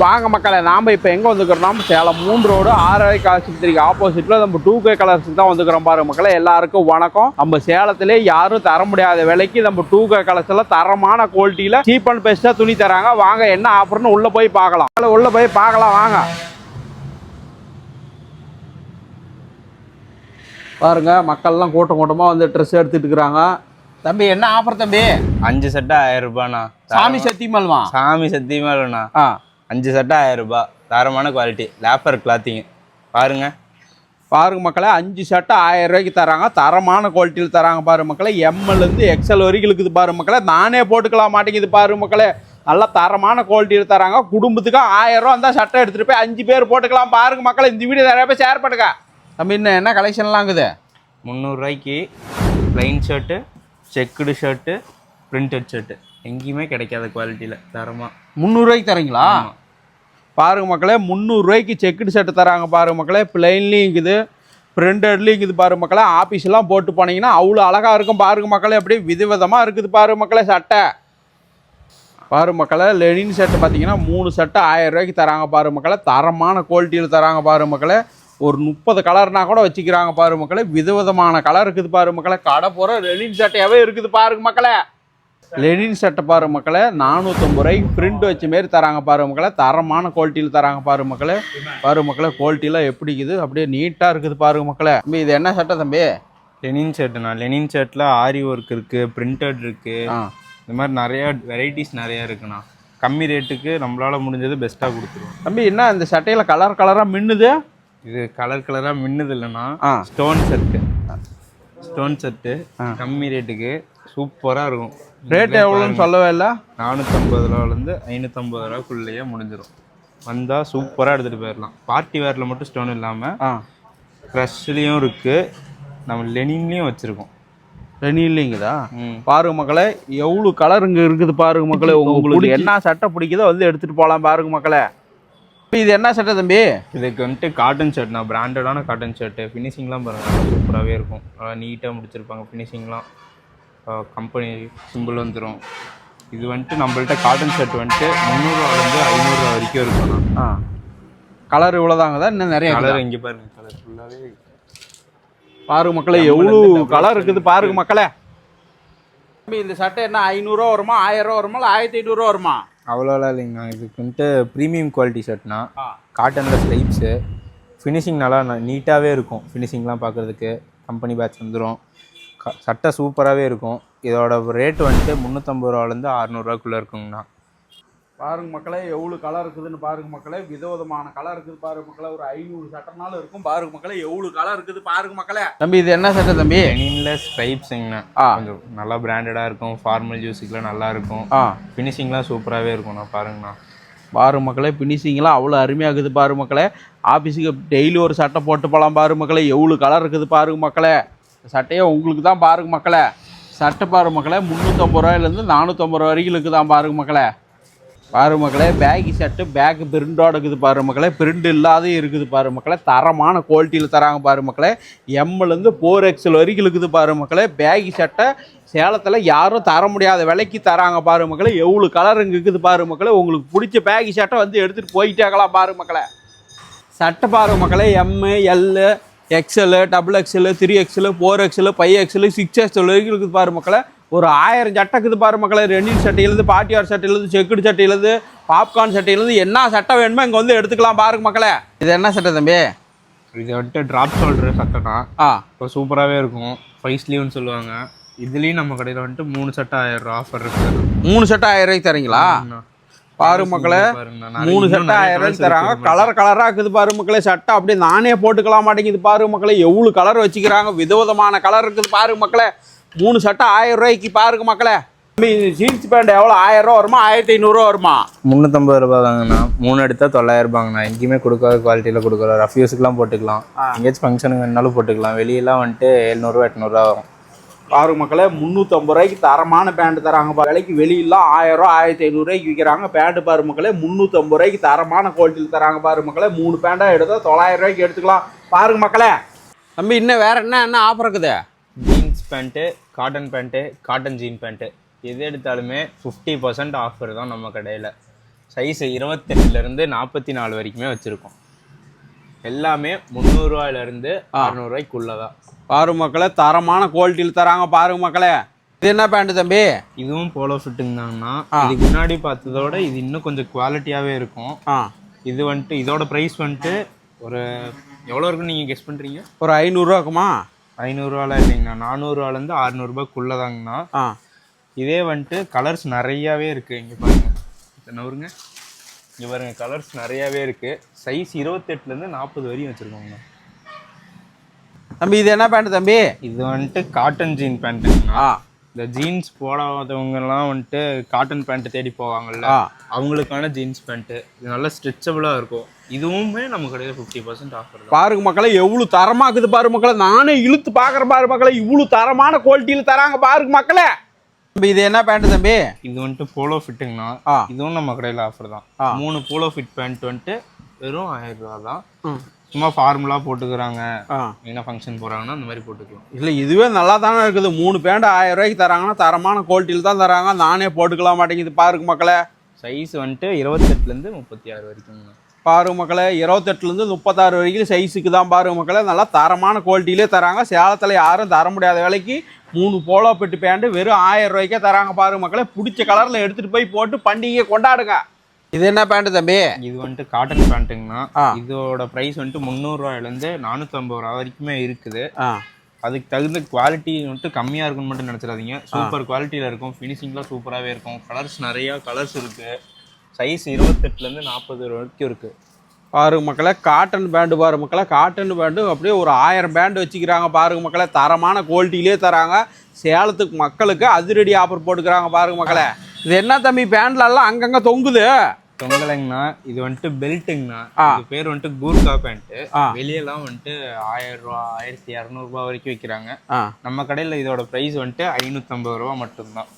வாங்க மக்களே, நாம இப்போ எங்கே வந்துக்கிறோம்? சேலம் 3 ரோடு ஆர்ஐ ஆஸ்பத்திரிக்கு ஆப்போசிட்டில் நம்ம 2K கலர்ஸுக்கு தான் வந்துக்கிறோம். பாருங்க மக்களே, எல்லாருக்கும் வணக்கம். நம்ம சேலத்திலே யாரும் தர முடியாத விலைக்கு நம்ம 2K கலர்ஸில் தரமான குவாலிட்டியில் சீப் அண்ட் பெஸ்ட்டாக துணி தராங்க. வாங்க என்ன ஆஃபர்னு உள்ளே போய் பார்க்கலாம். உள்ளே போய் பார்க்கலாம் வாங்க. பாருங்க, மக்கள்லாம் கூட்டம் கூட்டமாக வந்து ட்ரெஸ் எடுத்துட்டு இருக்கிறாங்க. தம்பி என்ன ஆஃபர் தம்பி? 5 செட்டு 1000 ரூபாண்ணா. சாமி சத்தியமால்வா? சாமி சத்தியமால்ண்ணா. 5 செட்டு 1000 ரூபாய். தரமான குவாலிட்டி லேப்பர் கிளாத்திங். பாருங்க மக்களே, 5 செட்டு 1000 ரூபாய்க்கு தராங்க. தரமான குவாலிட்டியில் தராங்க. பாருங்க மக்களே, எம்எல்லேருந்து எக்ஸ்எல் வரைக்கும் இருக்குது. பாருங்க மக்களே, நானே போட்டுக்கலாம் மாட்டேங்குது. பாருங்க மக்களே, நல்லா தரமான குவாலிட்டியில் தராங்க. குடும்பத்துக்கு 1000 ரூபா அந்த சட்டை எடுத்துகிட்டு போய் 5 பேர் போட்டுக்கலாம். பாருங்க மக்களே, இந்த வீடியோ நிறைய பேர் ஷேர் பண்ணுங்க. தம்பி இன்னும் என்ன கலெக்ஷன்லாம் இருக்குது? 300 ரூபாய்க்கு plain shirt, checked shirt, printed shirt எங்கேயுமே கிடைக்காத குவாலிட்டியில் தரமாக 300 ரூபாய்க்கு தரீங்களா? பாருங்க மக்களே, 300 ரூபாய்க்கு செக்குடு ஷர்ட்டு தராங்க. பாருங்க மக்களே, பிளைன்லேயும் இருக்குது, பிரிண்டட்லேயும் இருக்குது. பாருங்க மக்களே, ஆஃபீஸ்லாம் போட்டு போனீங்கன்னா அவ்வளோ அழகாக இருக்கும். பாருங்க மக்களே, அப்படியே விதவிதமாக இருக்குது. பாருங்க மக்களே, சட்டை பாருங்க மக்களே, லெனின் ஷர்ட்டு பார்த்தீங்கன்னா 3 செட்டு 1000 ரூபாய்க்கு தராங்க. பாருங்க மக்களே, தரமான குவாலிட்டியில் தராங்க. பாருங்க மக்களே, ஒரு 30 கலர்னா கூட வச்சுக்கிறாங்க. பாருங்க மக்களே, விதவிதமான கலர் இருக்குது. பாருங்க மக்களே, கடை போகிற லெனின் சட்டையாகவே இருக்குது. பாருங்க மக்களே, லெனின் சட்டை பாருங்க மக்களே, 450 ரூபாய்க்கு பிரிண்ட் வச்ச மாரி தராங்க. பாருங்க மக்களே, தரமான குவாலிட்டியில் தராங்க. பாருங்க மக்களே, பாருங்க மக்களே, குவாலிட்டிலாம் எப்படி இருக்குது, அப்படியே நீட்டாக இருக்குது. பாருங்க மக்களே, தம்பி இது என்ன சட்டை தம்பி? லெனின் ஷர்ட்டுண்ணா. லெனின் ஷர்ட்டில் ஆரி ஒர்க் இருக்குது, பிரிண்டட் இருக்குது. இந்த மாதிரி நிறையா வெரைட்டிஸ் நிறையா இருக்குண்ணா. கம்மி ரேட்டுக்கு நம்மளால் முடிஞ்சது பெஸ்ட்டாக கொடுத்துருவோம். தம்பி என்ன இந்த சட்டையில் கலராக மின்னுது? இது கலராக மின்னுது இல்லைன்னா ஸ்டோன் செட்டு கம்மி ரேட்டுக்கு சூப்பராக இருக்கும். ரேட் எவ்வளோன்னு சொல்லவே இல்லை. 450 ரூபாலேருந்து 550 ரூபாக்குள்ளேயே முடிஞ்சிடும். வந்தால் சூப்பராக எடுத்துகிட்டு போயிடலாம். பார்ட்டி வேரில் மட்டும் ஸ்டோன் இல்லாமல் க்ரஷ்லேயும் இருக்குது, நம்ம லெனின்லேயும் வச்சுருக்கோம். லெனின்லேங்குதா? பாருங்க மக்களே, எவ்வளோ கலர் இங்கே இருக்குது. பாருங்க மக்களே, உங்களுக்கு என்ன சட்டை பிடிக்குதோ வந்து எடுத்துகிட்டு போகலாம். பாருங்க மக்களே, இது என்ன சட்டை தம்பி? இதுக்கு வந்துட்டு காட்டன் ஷர்ட்னா, பிராண்டடான காட்டன் ஷர்ட்டு. ஃபினிஷிங்லாம் பாருங்கள் சூப்பராகவே இருக்கும். நீட்டாக முடிச்சிருப்பாங்க. ஃபினிஷிங்லாம் கம்பெனி சிம்பிள் வந்துடும். இது வந்துட்டு நம்மள்ட்ட காட்டன் ஷர்ட் வந்துட்டு 300 ரூபாலேருந்து 500 ரூபா வரைக்கும் இருக்குண்ணா. கலர் இவ்வளோதாங்கதான், இன்னும் நிறைய கலர் இங்கே பாருங்கள். கலர் ஃபுல்லாகவே பாருங்க மக்களே, எவ்வளோ கலர் இருக்குது. பாருங்க மக்களே, இந்த சட்டை என்ன 500 ரூபா வருமா, 1000 ரூபா வருமா, இல்லை 1500 ரூபா வருமா? அவ்வளோலாம் இல்லைங்கண்ணா. இதுக்கு வந்துட்டு ப்ரீமியம் குவாலிட்டி ஷர்ட்னா, காட்டனில் ஸ்ட்ரைப்ஸு, ஃபினிஷிங் நல்லா நீட்டாகவே இருக்கும். ஃபினிஷிங்லாம் பார்க்குறதுக்கு கம்பெனி பேட்ச் வந்துடும். சட்டை சூப்பராகவே இருக்கும். இதோட ரேட் வந்துட்டு 350 ரூபாலேருந்து 600 ரூபாக்குள்ளே இருக்குங்கண்ணா. பாருங்க மக்களே, எவ்வளோ கலர் இருக்குதுன்னு பாருங்க மக்களே, விதவிதமான கலர் இருக்குது. பாருங்க மக்களே, ஒரு 500 சட்டைனாலும் இருக்கும். பாருங்க மக்களே, எவ்வளோ கலர் இருக்குது. பாருங்க மக்களே, தம்பி இது என்ன சட்டை தம்பி? லெனின்ல ஸ்ட்ரைப்ஸுங்கண்ணா. கொஞ்சம் நல்லா பிராண்டடாக இருக்கும். ஃபார்மல் யூஸுக்குலாம் நல்லா இருக்கும். ஃபினிஷிங்லாம் சூப்பராகவே இருக்கும்ண்ணா. பாருங்கண்ணா, பாருங்க மக்களே, ஃபினிஷிங்லாம் அவ்வளோ அருமையாக இருக்குது. பாருங்க மக்களே, ஆஃபீஸுக்கு டெய்லி ஒரு சட்டை போட்டு போகலாம். பாருங்க மக்களே, எவ்வளோ கலர் இருக்குது. பாருங்க மக்களே, சட்டையே உங்களுக்கு தான். பாருங்க மக்களே, சட்டை பாருங்க மக்களே, 350 ரூபாயிலேருந்து 450 ரூபா வரைக்கும் இருக்குதான். பாருங்க மக்களே, பாருங்க மக்களே, பேக்கி ஷர்ட்டு பேக்கு பிரிண்டோட இருக்குது. பாருங்க மக்களே, பிரிண்ட் இல்லாதே இருக்குது. பாருங்க மக்களே, தரமான குவாலிட்டியில் தராங்க. பாருங்க மக்களே, எம்லேருந்து 4XL வரைக்கும் இருக்குது. பாருங்க மக்களே, பேக்கி ஷர்ட்டை சேலத்தில் யாரும் தர முடியாத விலைக்கு தராங்க. பாருங்க மக்களே, எவ்வளோ கலர் இங்கே இருக்குது. பாருங்க மக்களே, உங்களுக்கு பிடிச்ச பேக்கி ஷர்ட்டை வந்து எடுத்துகிட்டு போயிட்டாக்கலாம். பாருங்க மக்களே, சட்டை பாருங்க மக்களே, ML XL, XXL, 3XL, 4XL, 5XL, 6XL வரைக்கும் இருக்குது. பாருங்க மக்களே, ஒரு 1000 சட்டை இருக்குது. பாருங்க மக்களே, ரெண்டின் சட்டையிலேருந்து, பாட்டியார் சட்டையிலேருந்து, செக்குடு சட்டையிலேருந்து, பாப்கார்ன் சட்டையிலேருந்து என்ன சட்டை வேணுமோ இங்கே வந்து எடுத்துக்கலாம். பாருங்க மக்களே, இது என்ன சட்டை தம்பி? இது வந்துட்டு ட்ராப் ஷோல்டர் சட்டைனா இப்போ சூப்பராகவே இருக்கும். 5 ஸ்லீவ்னு சொல்லுவாங்க. இதுலேயும் நம்ம கடையில் வந்துட்டு 3 சட்டை 1000 ரூபா ஆஃபர் இருக்குது. 3 சட்டை 1000 ரூபாய்க்கு தரீங்களா? பாருங்க மக்களே, 3 சட்டை 1000 ரூபாய்க்கு தராங்க. கலராக இருக்குது. பாருங்க மக்களே, சட்டை அப்படியே நானே போட்டுக்கலாம் மாட்டேங்குது. பாருங்க மக்களே, எவ்வளோ கலர் வச்சுக்கிறாங்க. விதவிதமான கலர் இருக்குது. பாருங்க மக்களே, 3 சட்டை 1000 ரூபாய்க்கு. பாருங்க மக்களே, ஜீன்ஸ் பேண்ட் எவ்வளோ 1000 ரூபா வருமா, 1500 ரூபா வருமா? 350 ரூபா தாங்கண்ணா. 3 எடுத்தால் 900 ரூபாங்கண்ணா. எங்கேயுமே கொடுக்காத குவாலிட்டியில் கொடுக்குறோம். ரஃப் யூஸுக்குலாம் போட்டுக்கலாம். எங்கேயாச்சும் ஃபங்க்ஷனுக்கு வேணாலும் போட்டுக்கலாம். வெளியெல்லாம் வந்துட்டு 700 ரூபா 800 ரூபா வரும். பாருங்க மக்களே, 350 ரூபாய்க்கு தரமான பேண்ட் தராங்க. விலைக்கு வெளியெல்லாம் 1000 ரூபா 1500 ரூபாய்க்கு விற்கிறாங்க. பேண்ட் பாருங்க மக்களே, 350 ரூபாய்க்கு தரமான குவாலிட்டியில் தராங்க. பாருங்க மக்களே, 3 பேண்டாக எடுத்தால் 900 ரூபாய்க்கு எடுத்துக்கலாம். பாருங்க மக்களே, தம்பி இன்னும் வேறு என்ன ஆஃபர் இருக்குது? Jeans pant, cotton pant, cotton jean pant எது எடுத்தாலுமே 50% ஆஃபர் தான் நம்ம கடையில். சைஸ் 28லேருந்து 44 வரைக்குமே வச்சுருக்கோம். எல்லாமே 300 ரூபாயிலேருந்து 600 ரூபாய்க்குள்ளே தான். பாருங்க மக்களே, தரமான குவாலிட்டியில் தராங்க பாருங்க மக்களே. இது என்ன பேண்ட் தம்பி? இதுவும் போலோ ஃபிட்டுங்க தாங்கண்ணா. இதுக்கு முன்னாடி பார்த்ததோட இது இன்னும் கொஞ்சம் குவாலிட்டியாகவே இருக்கும். இது வந்துட்டு இதோட ப்ரைஸ் வந்துட்டு ஒரு எவ்வளோ இருக்குன்னு நீங்கள் கெஸ் பண்ணுறீங்க? ஒரு 500 ரூபா இருக்குமா? 500 ரூபாலாம் இல்லைங்கண்ணா, 400 ரூபாலேருந்து 600 ரூபாய்க்குள்ளே தாங்கண்ணா. இதே வந்துட்டு கலர்ஸ் நிறையாவே இருக்குது. இங்கே பாருங்கள், என்ன வருங்க, இங்கே பாருங்க, கலர்ஸ் நிறையாவே இருக்குது. சைஸ் 28லேருந்து 40 வரையும் வச்சுருக்கோங்கண்ணா. தம்பி இது என்ன பேண்ட் தம்பி? இது வந்துட்டு காட்டன் ஜீன் பேண்ட்டுங்கண்ணா. இந்த ஜீன்ஸ் போடாதவங்கெல்லாம் வந்துட்டு காட்டன் பேண்ட் தேடி போவாங்கல்ல, அவங்களுக்கான ஜீன்ஸ் பேண்ட்டு. இது நல்லா ஸ்ட்ரெச்சபிளாக இருக்கும். இதுவுமே நம்ம கடையில் 50% ஆஃபர் தான். பாருங்க மக்களே, எவ்வளோ தரமாக இருக்குது பாரு மக்களே. நானே இழுத்து பார்க்குறேன் பாரு மக்களே, இவ்வளோ தரமான குவாலிட்டியில் தராங்க பாருங்க மக்களே. தம்பி இது என்ன பேண்ட் தம்பி? இது வந்துட்டு போலோ ஃபிட்டுங்கண்ணா. இதுவும் நம்ம கடையில் ஆஃபர் தான். 3 போலோ ஃபிட் பேண்ட் வந்துட்டு வெறும் 1000 ரூபா தான். சும்மா ஃபார்முலா போட்டுக்கிறாங்க, என்ன ஃபங்க்ஷன் போகிறாங்கன்னா அந்த மாதிரி போட்டுக்கலாம். இல்லை இதுவே நல்லா தானே இருக்குது. 3 பேண்ட் 1000 ரூபாய்க்கு தராங்கன்னா தரமான குவாலிட்டியில் தான் தராங்க. நானே போட்டுக்கலாம் மாட்டேங்குது பாருங்க மக்களே. சைஸ் வந்துட்டு 28லேருந்து 36 வரைக்கும் பாருங்க மக்களே. 28லேருந்து 36 வரைக்கும் சைஸுக்கு தான் பாருங்க மக்களே. நல்லா தரமான குவாலிட்டியிலே தராங்க. சேலத்தில் யாரும் தர முடியாத விலைக்கு 3 போலோ பெட்டு பேண்ட்டு வெறும் 1000 ரூபாய்க்கே தராங்க பாருங்க மக்களே. பிடிச்ச கலரில் எடுத்துகிட்டு போய் போட்டு பண்டிகையை கொண்டாடுங்க. இது என்ன பேண்ட் தம்பி? இது வந்துட்டு காட்டன் பேண்ட்டுங்கண்ணா. இதோட ப்ரைஸ் வந்துட்டு 300 ரூபாயிலேருந்து 450 ரூபா வரைக்குமே இருக்குது. அதுக்கு தகுந்த குவாலிட்டி வந்துட்டு கம்மியாக இருக்குன்னு மட்டும் நினச்சிடாதீங்க. சூப்பர் குவாலிட்டியில் இருக்கும். ஃபினிஷிங்லாம் சூப்பராகவே இருக்கும். கலர்ஸ் நிறையா கலர்ஸ் இருக்குது. சைஸ் 28லேருந்து 40 வரைக்கும் இருக்குது. பாருங்க மக்களே, காட்டன் பேண்டு பாருங்க மக்களே. காட்டன் பேண்டு அப்படியே ஒரு 1000 பேண்டு வச்சுக்கிறாங்க பாருங்க மக்களே. தரமான குவாலிட்டியிலே தராங்க. சேலத்துக்கு மக்களுக்கு அதிரடி ஆஃபர் போட்டுக்கிறாங்க பாருங்க மக்களே. இது என்ன தம்பி பேண்ட்லாம் அங்கங்கே தொங்குது? தொங்கலைங்கண்ணா, இது வந்துட்டு பெல்ட்டுங்கண்ணா. இது பேர் வந்துட்டு கூர்கா பேண்ட்டு. வெளியெல்லாம் வந்துட்டு 1000 ரூபா 1200 ரூபா வரைக்கும் விற்கிறாங்க. நம்ம கடையில் இதோட ப்ரைஸ் வந்துட்டு 550 ரூபா மட்டும்தான்.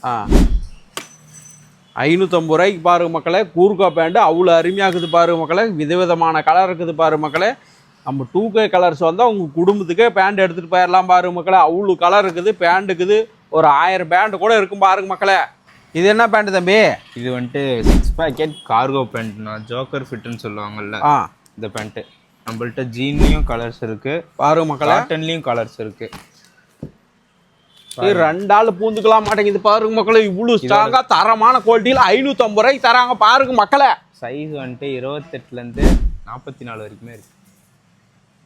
550 ரூபாய்க்கு பாருங்க மக்களே. கூர்கா பேண்ட்டு அவ்வளோ அருமையாகுது பாருங்க மக்களே. விதவிதமான கலர் இருக்குது பாருங்க மக்களே. நம்ம 2K கலர்ஸ் வந்தால் உங்கள் குடும்பத்துக்கே பேண்ட் எடுத்துகிட்டு போயிடலாம் பாருங்க மக்களே. அவ்வளோ கலர் இருக்குது. பேண்ட் இருக்குது. ஒரு 1000 பேண்ட் கூட இருக்கும் பாருங்க மக்களே. இது என்ன பேண்ட் தம்பி? இது வந்துட்டு 6 பாக்கெட் கார்கோ பேண்ட்னா, ஜோக்கர் ஃபிட்டுன்னு சொல்லுவாங்கல்ல, இந்த பேண்ட்டு. நம்மள்ட்ட ஜீன்லேயும் கலர்ஸ் இருக்குது பாருங்க மக்களே. காட்டன்லேயும் கலர்ஸ் இருக்குது. ரெண்டு ஆள் பூந்துக்கலாம் மாட்டேங்குது பாருங்க மக்களே. இவ்வளோ ஸ்ட்ராங்காக தரமான குவாலிட்டியில் 550 ரூபாய்க்கு தராங்க பாருங்க மக்களே. சைஸ் வந்துட்டு 28லேருந்து 44 வரைக்குமே இருக்குது.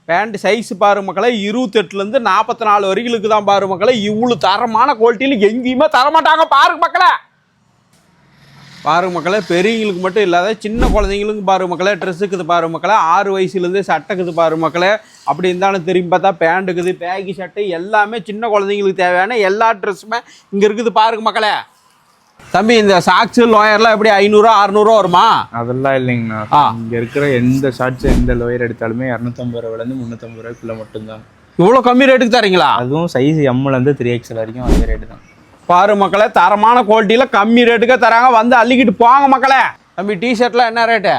பேண்ட் சைஸ் பாருங்க மக்களே. 28லேருந்து 44 வரைக்கும் தான் பாருங்க மக்களே. இவ்வளோ தரமான குவாலிட்டியில் எங்கேயுமே தரமாட்டாங்க பாருங்க மக்களே. பாருங்க மக்களே, பெரியவங்களுக்கு மட்டும் இல்லாத சின்ன குழந்தைங்களுக்கும் பாருங்க மக்களே ட்ரெஸ் இருக்குது பாருங்க மக்களே. 6 வயசுலேருந்து சட்டை இருக்குது பாருங்க மக்களே. அப்படி இருந்தாலும் திரும்பி பார்த்தா பேண்ட் இருக்குது, பேகி சட்டை, எல்லாமே சின்ன குழந்தைங்களுக்கு தேவையான எல்லா ட்ரெஸ்ஸுமே இங்கே இருக்குது பாருங்க மக்களே. தம்பி இந்த சாக்ஸு லோயர்லாம் எப்படி 500 600 வருமா? அதெல்லாம் இல்லைங்கண்ணா. இங்கே இருக்கிற எந்த ஷார்ட்ஸ் எந்த லோயர் எடுத்தாலுமே 250 ரூபாயிலேருந்து 350 ரூபாய்க்குள்ள மட்டும்தான். இவ்வளோ கம்மி ரேட்டுக்கு தரீங்களா? அதுவும் சைஸ் எம்லேருந்து 3XL வரைக்கும் அதே ரேட்டு தான். பாரு மக்களே, தரமான குவாலிட்டியில் கம்மி ரேட்டுக்கே தராங்க. வந்து அள்ளிக்கிட்டு போங்க மக்களே. தம்பி டிஷர்ட்லாம் என்ன ரேட்டு?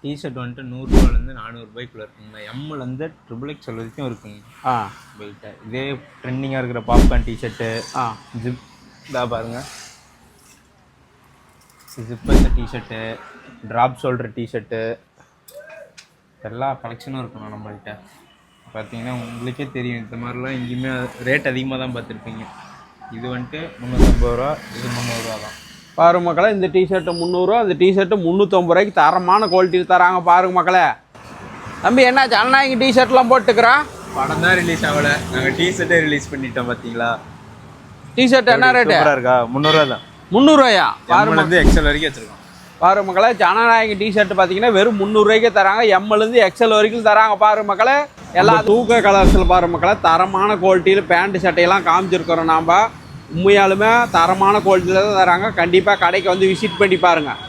டிஷர்ட் வந்துட்டு 100 ரூபாயிலேருந்து 400 ரூபாய்க்குள்ள இருக்குங்க. எம்லேருந்து XXL வரைக்கும் இருக்குங்க. வெயிட்டாக இதே ட்ரெண்டிங்காக இருக்கிற பாப்கார்ன் டிஷர்ட்டு, ஜிப் இதா பாருங்க, zipper T shirt, drop shoulder T shirt, எல்லா கலெக்ஷனும் இருக்கணும் நம்மள்கிட்ட. பார்த்தீங்கன்னா உங்களுக்கே தெரியும், இந்த மாதிரிலாம் எங்கேயுமே ரேட் அதிகமாக தான் பார்த்துருப்பீங்க. இது வந்துட்டு 350 ரூபா, இது 300 ரூபா தான். பாருங்க மக்களே, இந்த டிஷர்ட்டு 300 ரூபா, இந்த டிஷர்ட்டு 350 ரூபாய்க்கு தரமான குவாலிட்டியில் தராங்க பாருங்க மக்களே. தம்பி என்ன ஜனநாயகி டிஷர்ட்லாம் போட்டுக்கிறோம்? படம் தான் ரிலீஸ் ஆகலை, நாங்கள் டிஷர்ட்டே ரிலீஸ் பண்ணிட்டோம். பார்த்தீங்களா டிஷர்ட் என்ன ரேட்டு? இருக்கா 300 ரூபா தான். 300 ரூபாயா? பாருங்க XL வரைக்கும் வச்சுருக்கோம். பாரு மக்களே, ஜனநாயகி டிஷர்ட் பார்த்தீங்கன்னா வெறும் 300 ரூபாய்க்கே தராங்க. எம்லேருந்து XL வரைக்கும் தராங்க பாரு மக்களே. எல்லா தூக்க கலர்ஸில் பாரு மக்களே, தரமான குவாலிட்டியில் பேண்ட் சட்டையெல்லாம் காமிச்சிருக்கிறோம். நாம் உண்மையாலுமே தரமான குவாலிட்டியில் தான் தராங்க. கண்டிப்பாக கடைக்கு வந்து விசிட் பண்ணி பாருங்கள்.